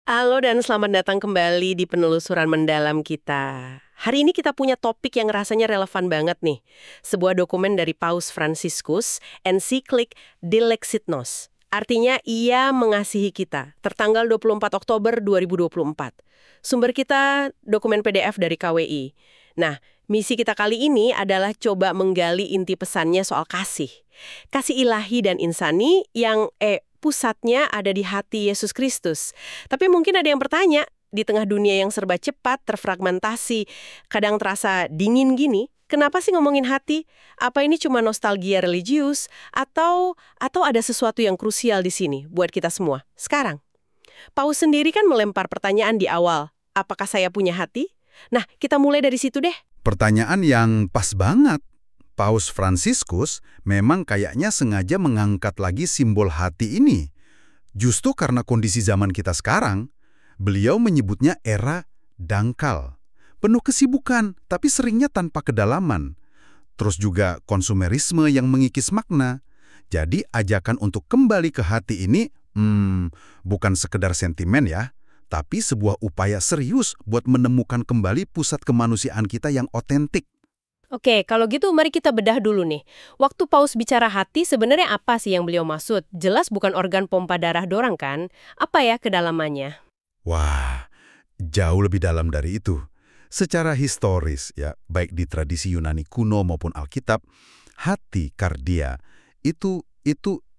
Halo dan selamat datang kembali di penelusuran mendalam kita. Hari ini kita punya topik yang rasanya relevan banget nih. Sebuah dokumen dari Paus Fransiskus, ensiklik Dilexit Nos. Artinya ia mengasihi kita, tertanggal 24 Oktober 2024. Sumber kita dokumen PDF dari KWI. Nah, misi kita kali ini adalah coba menggali inti pesannya soal kasih. Kasih ilahi dan insani yang pusatnya ada di hati Yesus Kristus. Tapi mungkin ada yang bertanya, di tengah dunia yang serba cepat, terfragmentasi, kadang terasa dingin gini, kenapa sih ngomongin hati? Apa ini cuma nostalgia religius? Atau ada sesuatu yang krusial di sini buat kita semua? Sekarang, Paus sendiri kan melempar pertanyaan di awal, apakah saya punya hati? Nah, kita mulai dari situ deh. Pertanyaan yang pas banget. Paus Fransiskus memang kayaknya sengaja mengangkat lagi simbol hati ini. Justru karena kondisi zaman kita sekarang, beliau menyebutnya era dangkal. Penuh kesibukan, tapi seringnya tanpa kedalaman. Terus juga konsumerisme yang mengikis makna. Jadi ajakan untuk kembali ke hati ini, bukan sekedar sentimen ya, tapi sebuah upaya serius buat menemukan kembali pusat kemanusiaan kita yang otentik. Oke, kalau gitu mari kita bedah dulu nih. Waktu Paus bicara hati, sebenarnya apa sih yang beliau maksud? Jelas bukan organ pompa darah dorang kan? Apa ya kedalamannya? Wah, jauh lebih dalam dari itu. Secara historis, ya, baik di tradisi Yunani kuno maupun Alkitab, hati kardia itu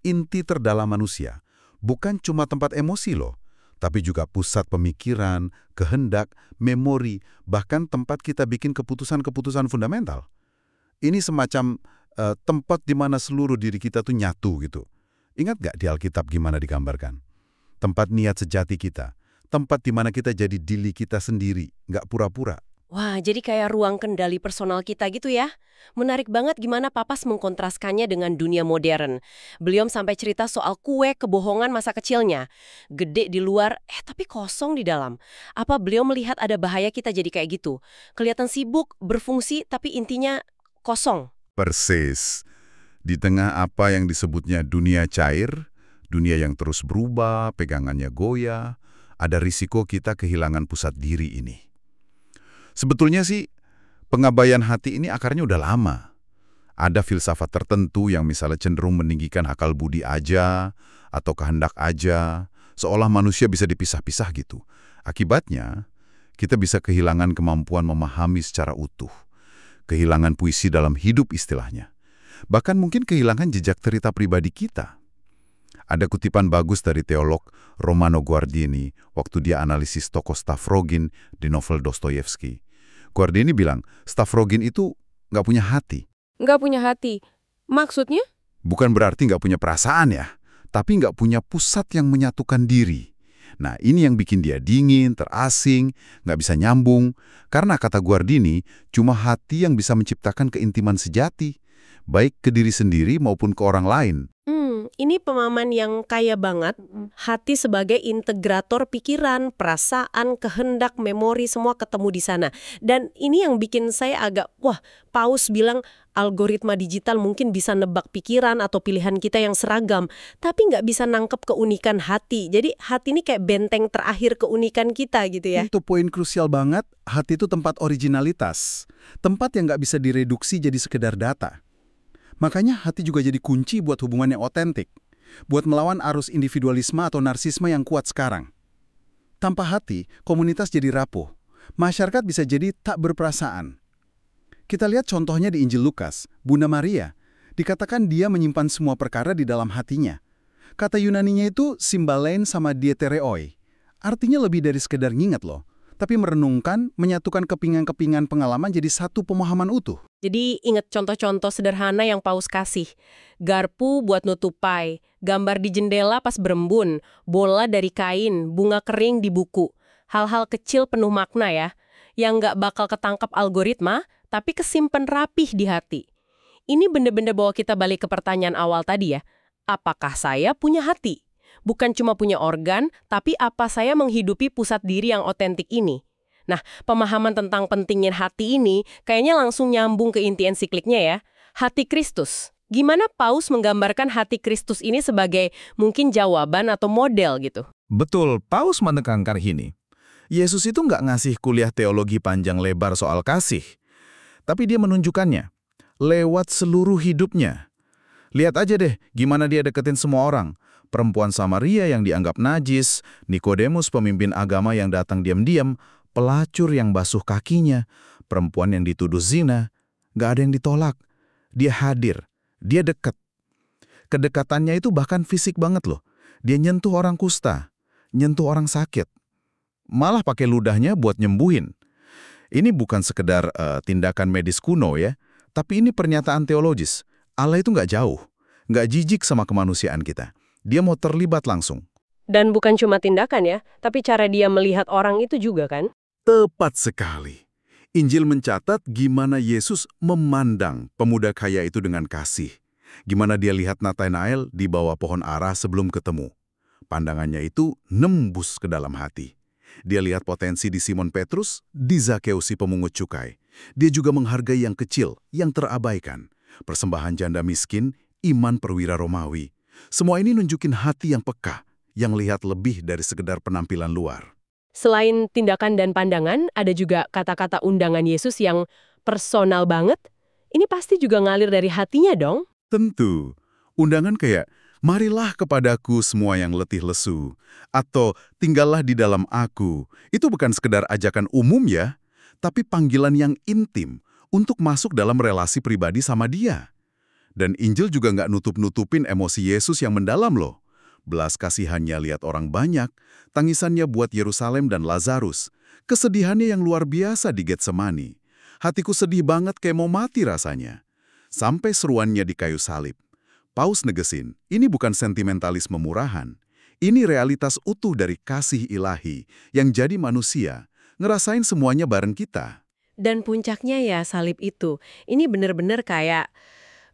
inti terdalam manusia. Bukan cuma tempat emosi loh, tapi juga pusat pemikiran, kehendak, memori, bahkan tempat kita bikin keputusan-keputusan fundamental. Ini semacam tempat di mana seluruh diri kita tuh nyatu gitu. Ingat nggak di Alkitab gimana digambarkan? Tempat niat sejati kita, tempat di mana kita jadi diri kita sendiri, nggak pura-pura. Wah, jadi kayak ruang kendali personal kita gitu ya. Menarik banget gimana Papas mengkontraskannya dengan dunia modern. Beliau sampai cerita soal kue kebohongan masa kecilnya. Gede di luar, tapi kosong di dalam. Apa beliau melihat ada bahaya kita jadi kayak gitu? Kelihatan sibuk, berfungsi, tapi intinya kosong. Persis. Di tengah apa yang disebutnya dunia cair, dunia yang terus berubah, pegangannya goyah, ada risiko kita kehilangan pusat diri ini. Sebetulnya sih, pengabaian hati ini akarnya udah lama. Ada filsafat tertentu yang misalnya cenderung meninggikan akal budi aja, atau kehendak aja, seolah manusia bisa dipisah-pisah gitu. Akibatnya, kita bisa kehilangan kemampuan memahami secara utuh. Kehilangan puisi dalam hidup istilahnya. Bahkan mungkin kehilangan jejak cerita pribadi kita. Ada kutipan bagus dari teolog Romano Guardini waktu dia analisis tokoh Stavrogin di novel Dostoyevsky. Guardini bilang, Stavrogin itu nggak punya hati. Nggak punya hati? Maksudnya? Bukan berarti nggak punya perasaan ya, tapi nggak punya pusat yang menyatukan diri. Nah, ini yang bikin dia dingin, terasing, nggak bisa nyambung. Karena kata Guardini, cuma hati yang bisa menciptakan keintiman sejati, baik ke diri sendiri maupun ke orang lain. Ini pemahaman yang kaya banget. Hati sebagai integrator pikiran, perasaan, kehendak, memori, semua ketemu di sana. Dan ini yang bikin saya agak, Paus bilang algoritma digital mungkin bisa nebak pikiran atau pilihan kita yang seragam, tapi nggak bisa nangkep keunikan hati. Jadi hati ini kayak benteng terakhir keunikan kita gitu ya. Itu poin krusial banget, hati itu tempat originalitas. Tempat yang nggak bisa direduksi jadi sekedar data. Makanya hati juga jadi kunci buat hubungan yang otentik, buat melawan arus individualisme atau narsisme yang kuat sekarang. Tanpa hati, komunitas jadi rapuh. Masyarakat bisa jadi tak berperasaan. Kita lihat contohnya di Injil Lukas, Bunda Maria. Dikatakan dia menyimpan semua perkara di dalam hatinya. Kata Yunaninya itu symbalein sama dietereoi. Artinya lebih dari sekedar nginget loh, tapi merenungkan, menyatukan kepingan-kepingan pengalaman jadi satu pemahaman utuh. Jadi ingat contoh-contoh sederhana yang Paus kasih. Garpu buat nutupai, gambar di jendela pas berembun, bola dari kain, bunga kering di buku. Hal-hal kecil penuh makna ya, yang nggak bakal ketangkap algoritma, tapi kesimpan rapih di hati. Ini bener-bener bawa kita balik ke pertanyaan awal tadi ya. Apakah saya punya hati? Bukan cuma punya organ, tapi apa saya menghidupi pusat diri yang otentik ini? Nah, pemahaman tentang pentingnya hati ini kayaknya langsung nyambung ke inti ensikliknya ya. Hati Kristus. Gimana Paus menggambarkan hati Kristus ini sebagai mungkin jawaban atau model gitu? Betul, Paus menekankan ini. Yesus itu nggak ngasih kuliah teologi panjang lebar soal kasih, tapi dia menunjukkannya lewat seluruh hidupnya. Lihat aja deh gimana dia deketin semua orang. Perempuan Samaria yang dianggap najis, Nikodemus pemimpin agama yang datang diam-diam, pelacur yang basuh kakinya, perempuan yang dituduh zina, nggak ada yang ditolak. Dia hadir, dia dekat. Kedekatannya itu bahkan fisik banget loh. Dia nyentuh orang kusta, nyentuh orang sakit. Malah pakai ludahnya buat nyembuhin. Ini bukan sekedar tindakan medis kuno ya, tapi ini pernyataan teologis. Allah itu nggak jauh, nggak jijik sama kemanusiaan kita. Dia mau terlibat langsung. Dan bukan cuma tindakan ya, tapi cara dia melihat orang itu juga kan? Tepat sekali. Injil mencatat gimana Yesus memandang pemuda kaya itu dengan kasih. Gimana dia lihat Nathanael di bawah pohon ara sebelum ketemu. Pandangannya itu nembus ke dalam hati. Dia lihat potensi di Simon Petrus, di Zakeus si pemungut cukai. Dia juga menghargai yang kecil, yang terabaikan. Persembahan janda miskin, iman perwira Romawi. Semua ini nunjukin hati yang peka, yang lihat lebih dari sekedar penampilan luar. Selain tindakan dan pandangan, ada juga kata-kata undangan Yesus yang personal banget. Ini pasti juga ngalir dari hatinya dong. Tentu, undangan kayak, marilah kepadaku semua yang letih lesu, atau tinggallah di dalam aku. Itu bukan sekedar ajakan umum ya, tapi panggilan yang intim untuk masuk dalam relasi pribadi sama dia. Dan Injil juga nggak nutup-nutupin emosi Yesus yang mendalam loh. Belas kasihannya lihat orang banyak, tangisannya buat Yerusalem dan Lazarus, kesedihannya yang luar biasa di Getsemani. Hatiku sedih banget kayak mau mati rasanya. Sampai seruannya di kayu salib. Paus negesin, ini bukan sentimentalisme murahan. Ini realitas utuh dari kasih ilahi yang jadi manusia, ngerasain semuanya bareng kita. Dan puncaknya ya salib itu, ini bener-bener kayak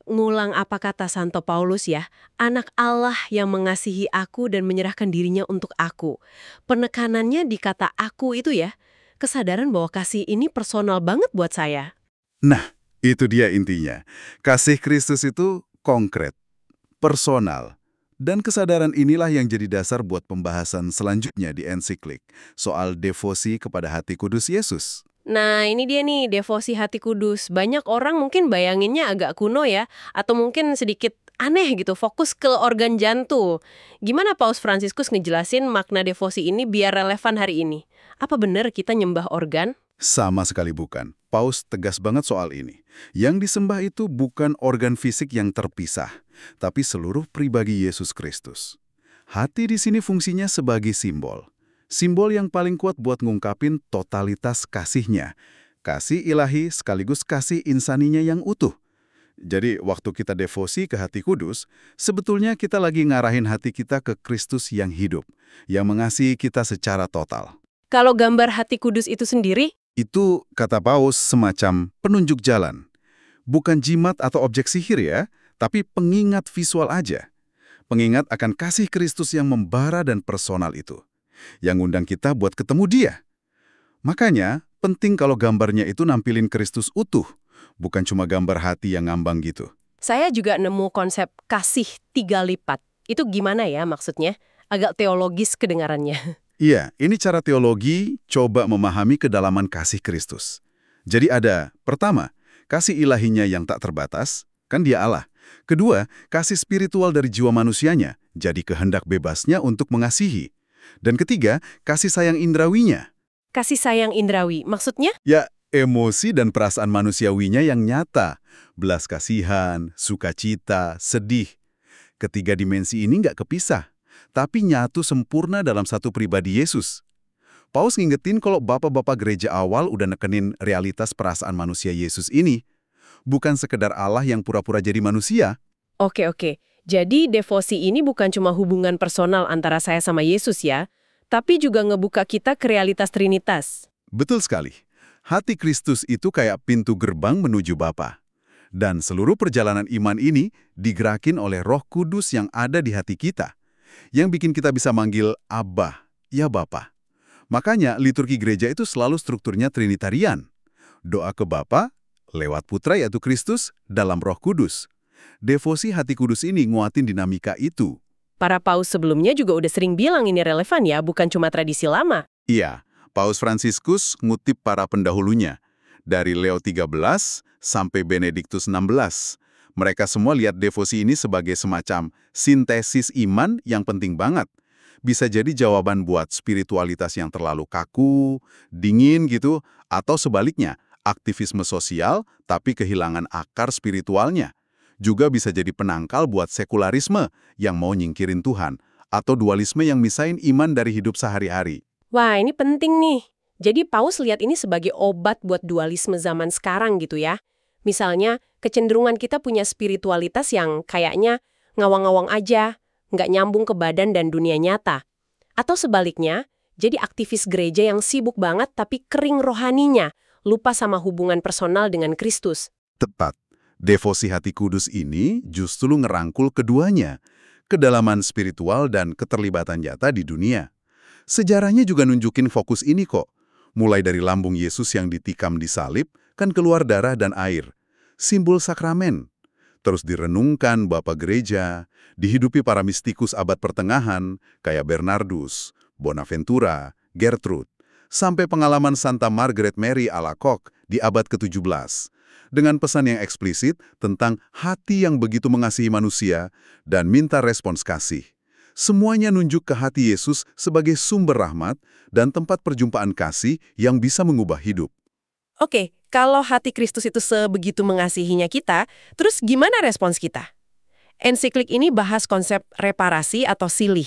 ngulang apa kata Santo Paulus ya, anak Allah yang mengasihi aku dan menyerahkan dirinya untuk aku. Penekanannya di kata aku itu ya, kesadaran bahwa kasih ini personal banget buat saya. Nah, itu dia intinya. Kasih Kristus itu konkret, personal. Dan kesadaran inilah yang jadi dasar buat pembahasan selanjutnya di ensiklik soal devosi kepada hati kudus Yesus. Nah, ini dia nih, devosi hati kudus. Banyak orang mungkin bayanginnya agak kuno ya, atau mungkin sedikit aneh gitu, fokus ke organ jantung. Gimana Paus Fransiskus ngejelasin makna devosi ini biar relevan hari ini? Apa benar kita nyembah organ? Sama sekali bukan. Paus tegas banget soal ini. Yang disembah itu bukan organ fisik yang terpisah, tapi seluruh pribadi Yesus Kristus. Hati di sini fungsinya sebagai simbol. Simbol yang paling kuat buat ngungkapin totalitas kasihnya. Kasih ilahi sekaligus kasih insaninya yang utuh. Jadi waktu kita devosi ke hati kudus, sebetulnya kita lagi ngarahin hati kita ke Kristus yang hidup, yang mengasihi kita secara total. Kalau gambar hati kudus itu sendiri, Itu, kata Paus, semacam penunjuk jalan. Bukan jimat atau objek sihir ya, tapi pengingat visual aja. Pengingat akan kasih Kristus yang membara dan personal itu. Yang ngundang kita buat ketemu dia. Makanya, penting kalau gambarnya itu nampilin Kristus utuh, bukan cuma gambar hati yang ngambang gitu. saya juga nemu konsep kasih 3 lipat. Itu gimana ya maksudnya? Agak teologis kedengarannya. Iya, ini cara teologi coba memahami kedalaman kasih Kristus. Jadi ada, pertama, kasih ilahinya yang tak terbatas, kan dia Allah. Kedua, kasih spiritual dari jiwa manusianya, jadi kehendak bebasnya untuk mengasihi. Dan ketiga, kasih sayang indrawinya. Kasih sayang indrawi, maksudnya? Ya, emosi dan perasaan manusiawinya yang nyata. Belas kasihan, sukacita, sedih. Ketiga dimensi ini nggak kepisah, tapi nyatu sempurna dalam satu pribadi Yesus. Paus ngingetin kalau bapak-bapak gereja awal udah nekenin realitas perasaan manusia Yesus ini. Bukan sekedar Allah yang pura-pura jadi manusia. Oke. Jadi devosi ini bukan cuma hubungan personal antara saya sama Yesus ya, tapi juga ngebuka kita ke realitas Trinitas. Betul sekali. Hati Kristus itu kayak pintu gerbang menuju Bapa. Dan seluruh perjalanan iman ini digerakin oleh Roh Kudus yang ada di hati kita, yang bikin kita bisa manggil Abba, ya Bapa. Makanya liturgi gereja itu selalu strukturnya Trinitarian. Doa ke Bapa lewat Putra yaitu Kristus dalam Roh Kudus. Devosi hati kudus ini nguatin dinamika itu. Para paus sebelumnya juga udah sering bilang ini relevan ya, bukan cuma tradisi lama. Iya, Paus Fransiskus ngutip para pendahulunya. Dari Leo XIII sampai Benediktus XVI. Mereka semua lihat devosi ini sebagai semacam sintesis iman yang penting banget. Bisa jadi jawaban buat spiritualitas yang terlalu kaku, dingin gitu, atau sebaliknya, aktivisme sosial tapi kehilangan akar spiritualnya. Juga bisa jadi penangkal buat sekularisme yang mau nyingkirin Tuhan, atau dualisme yang misahin iman dari hidup sehari-hari. Wah, ini penting nih. Jadi paus lihat ini sebagai obat buat dualisme zaman sekarang gitu ya. Misalnya, kecenderungan kita punya spiritualitas yang kayaknya ngawang-ngawang aja, nggak nyambung ke badan dan dunia nyata. Atau sebaliknya, jadi aktivis gereja yang sibuk banget tapi kering rohaninya, lupa sama hubungan personal dengan Kristus. Tepat. Devosi hati kudus ini justru ngerangkul keduanya, kedalaman spiritual dan keterlibatan nyata di dunia. Sejarahnya juga nunjukin fokus ini kok. Mulai dari lambung Yesus yang ditikam di salib, kan keluar darah dan air. Simbol sakramen. Terus direnungkan Bapak Gereja, dihidupi para mistikus abad pertengahan, kayak Bernardus, Bonaventura, Gertrude, sampai pengalaman Santa Margaret Mary Alacoque di abad ke-17. Dengan pesan yang eksplisit tentang hati yang begitu mengasihi manusia dan minta respons kasih. Semuanya nunjuk ke hati Yesus sebagai sumber rahmat dan tempat perjumpaan kasih yang bisa mengubah hidup. Oke, kalau hati Kristus itu sebegitu mengasihinya kita, terus gimana respons kita? Ensiklik ini bahas konsep reparasi atau silih.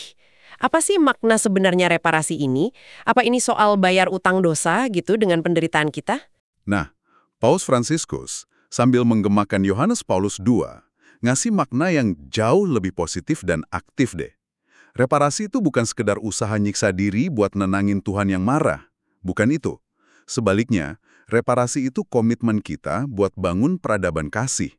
Apa sih makna sebenarnya reparasi ini? Apa ini soal bayar utang dosa gitu dengan penderitaan kita? Nah, Paus Fransiskus sambil menggemakan Yohanes Paulus II, ngasih makna yang jauh lebih positif dan aktif deh. Reparasi itu bukan sekedar usaha nyiksa diri buat nenangin Tuhan yang marah. Bukan itu. Sebaliknya, reparasi itu komitmen kita buat bangun peradaban kasih.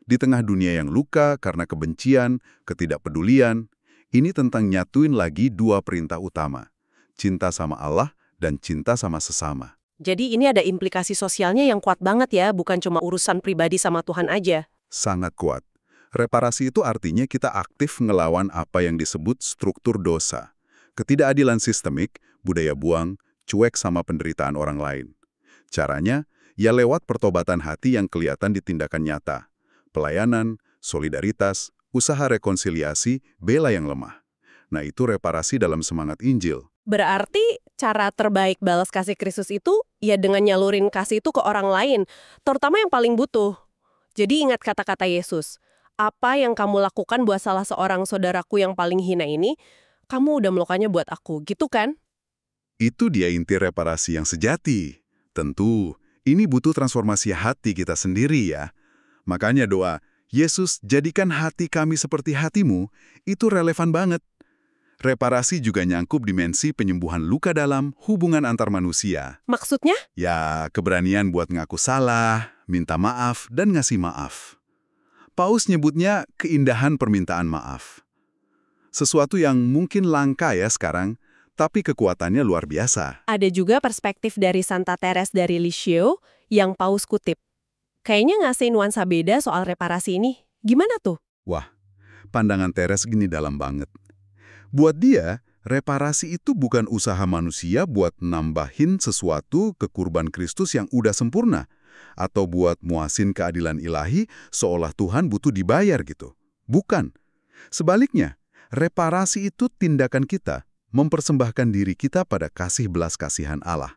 Di tengah dunia yang luka karena kebencian, ketidakpedulian, ini tentang nyatuin lagi dua perintah utama. Cinta sama Allah dan cinta sama sesama. Jadi ini ada implikasi sosialnya yang kuat banget ya, bukan cuma urusan pribadi sama Tuhan aja. Sangat kuat. Reparasi itu artinya kita aktif ngelawan apa yang disebut struktur dosa. Ketidakadilan sistemik, budaya buang, cuek sama penderitaan orang lain. Caranya, ya lewat pertobatan hati yang kelihatan di tindakan nyata. Pelayanan, solidaritas, usaha rekonsiliasi, bela yang lemah. Nah itu reparasi dalam semangat Injil. Berarti cara terbaik balas kasih Kristus itu ya dengan nyalurin kasih itu ke orang lain, terutama yang paling butuh. Jadi ingat kata-kata Yesus, apa yang kamu lakukan buat salah seorang saudaraku yang paling hina ini, kamu udah melakukannya buat aku, gitu kan? Itu dia inti reparasi yang sejati. Tentu, ini butuh transformasi hati kita sendiri ya. Makanya doa, Yesus jadikan hati kami seperti hatimu, itu relevan banget. Reparasi juga nyangkup dimensi penyembuhan luka dalam hubungan antar manusia. Maksudnya? Ya, keberanian buat ngaku salah, minta maaf, dan ngasih maaf. Paus nyebutnya keindahan permintaan maaf. Sesuatu yang mungkin langka ya sekarang, tapi kekuatannya luar biasa. Ada juga perspektif dari Santa Teresa dari Lisieux yang Paus kutip. Kayaknya ngasih nuansa beda soal reparasi ini. Gimana tuh? Wah, pandangan Teresa gini dalam banget. Buat dia, reparasi itu bukan usaha manusia buat nambahin sesuatu ke kurban Kristus yang udah sempurna, atau buat muasin keadilan ilahi seolah Tuhan butuh dibayar gitu. Bukan. Sebaliknya, reparasi itu tindakan kita mempersembahkan diri kita pada kasih belas kasihan Allah.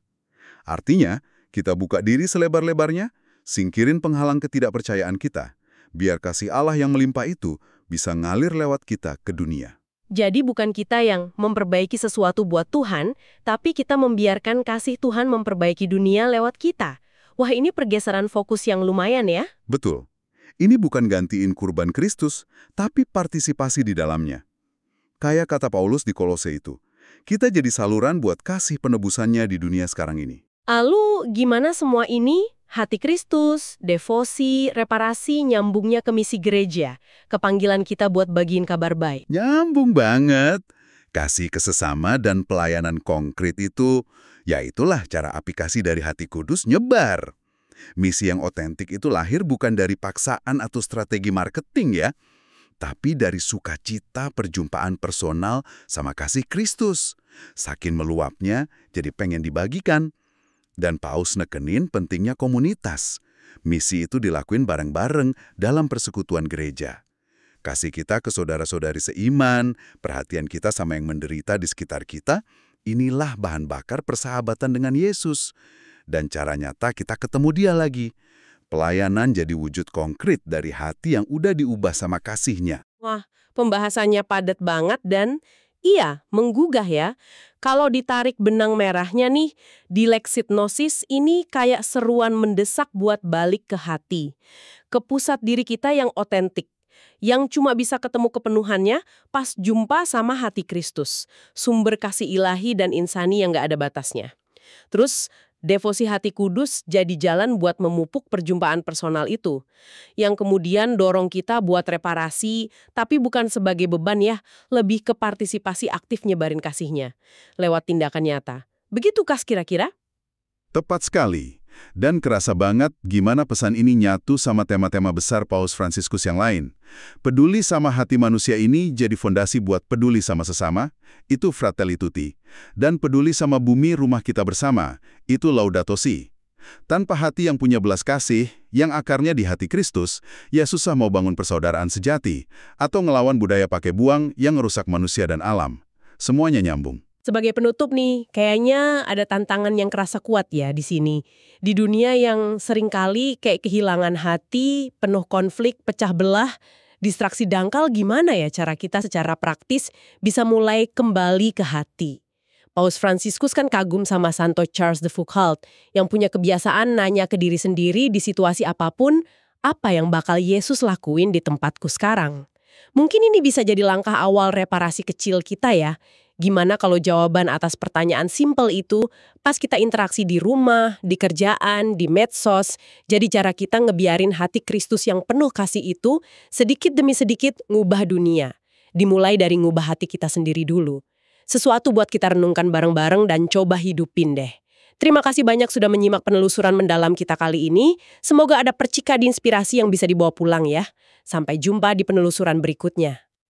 Artinya, kita buka diri selebar-lebarnya, singkirin penghalang ketidakpercayaan kita, biar kasih Allah yang melimpah itu bisa ngalir lewat kita ke dunia. Jadi bukan kita yang memperbaiki sesuatu buat Tuhan, tapi kita membiarkan kasih Tuhan memperbaiki dunia lewat kita. Wah, ini pergeseran fokus yang lumayan ya. Betul. Ini bukan gantiin kurban Kristus, tapi partisipasi di dalamnya. Kayak kata Paulus di Kolose itu, kita jadi saluran buat kasih penebusannya di dunia sekarang ini. Lalu gimana semua ini? Hati Kristus, devosi, reparasi, nyambungnya ke misi gereja, ke panggilan kita buat bagiin kabar baik. Nyambung banget. Kasih ke sesama dan pelayanan konkret itu, ya itulah cara aplikasi dari hati kudus nyebar. Misi yang otentik itu lahir bukan dari paksaan atau strategi marketing ya, tapi dari sukacita perjumpaan personal sama kasih Kristus. Saking meluapnya, jadi pengen dibagikan. Dan Paus nekenin pentingnya komunitas. Misi itu dilakuin bareng-bareng dalam persekutuan gereja. Kasih kita ke saudara-saudari seiman, perhatian kita sama yang menderita di sekitar kita, inilah bahan bakar persahabatan dengan Yesus. Dan cara nyata kita ketemu Dia lagi. Pelayanan jadi wujud konkret dari hati yang udah diubah sama kasih-Nya. Wah, pembahasannya padat banget dan iya, menggugah ya. Kalau ditarik benang merahnya nih, dilexitnosis ini kayak seruan mendesak buat balik ke hati. Ke pusat diri kita yang otentik. Yang cuma bisa ketemu kepenuhannya pas jumpa sama hati Kristus. Sumber kasih ilahi dan insani yang gak ada batasnya. Terus, devosi hati kudus jadi jalan buat memupuk perjumpaan personal itu. Yang kemudian dorong kita buat reparasi, tapi bukan sebagai beban ya, lebih ke partisipasi aktif nyebarin kasihnya. Lewat tindakan nyata. Begitu Kas kira-kira? Tepat sekali. Dan kerasa banget gimana pesan ini nyatu sama tema-tema besar Paus Fransiskus yang lain. Peduli sama hati manusia ini jadi fondasi buat peduli sama sesama, itu Fratelli Tutti. Dan peduli sama bumi rumah kita bersama, itu Laudato Si. Tanpa hati yang punya belas kasih, yang akarnya di hati Kristus, ya susah mau bangun persaudaraan sejati, atau ngelawan budaya pakai buang yang ngerusak manusia dan alam. Semuanya nyambung. Sebagai penutup nih, kayaknya ada tantangan yang kerasa kuat ya di sini. Di dunia yang seringkali kayak kehilangan hati, penuh konflik, pecah belah, distraksi dangkal, gimana ya cara kita secara praktis bisa mulai kembali ke hati? Paus Fransiskus kan kagum sama Santo Charles de Foucauld yang punya kebiasaan nanya ke diri sendiri di situasi apapun, apa yang bakal Yesus lakuin di tempatku sekarang? Mungkin ini bisa jadi langkah awal reparasi kecil kita ya. Gimana kalau jawaban atas pertanyaan simpel itu pas kita interaksi di rumah, di kerjaan, di medsos, jadi cara kita ngebiarin hati Kristus yang penuh kasih itu sedikit demi sedikit ngubah dunia. Dimulai dari ngubah hati kita sendiri dulu. Sesuatu buat kita renungkan bareng-bareng dan coba hidupin deh. Terima kasih banyak sudah menyimak penelusuran mendalam kita kali ini. Semoga ada percikan inspirasi yang bisa dibawa pulang ya. Sampai jumpa di penelusuran berikutnya.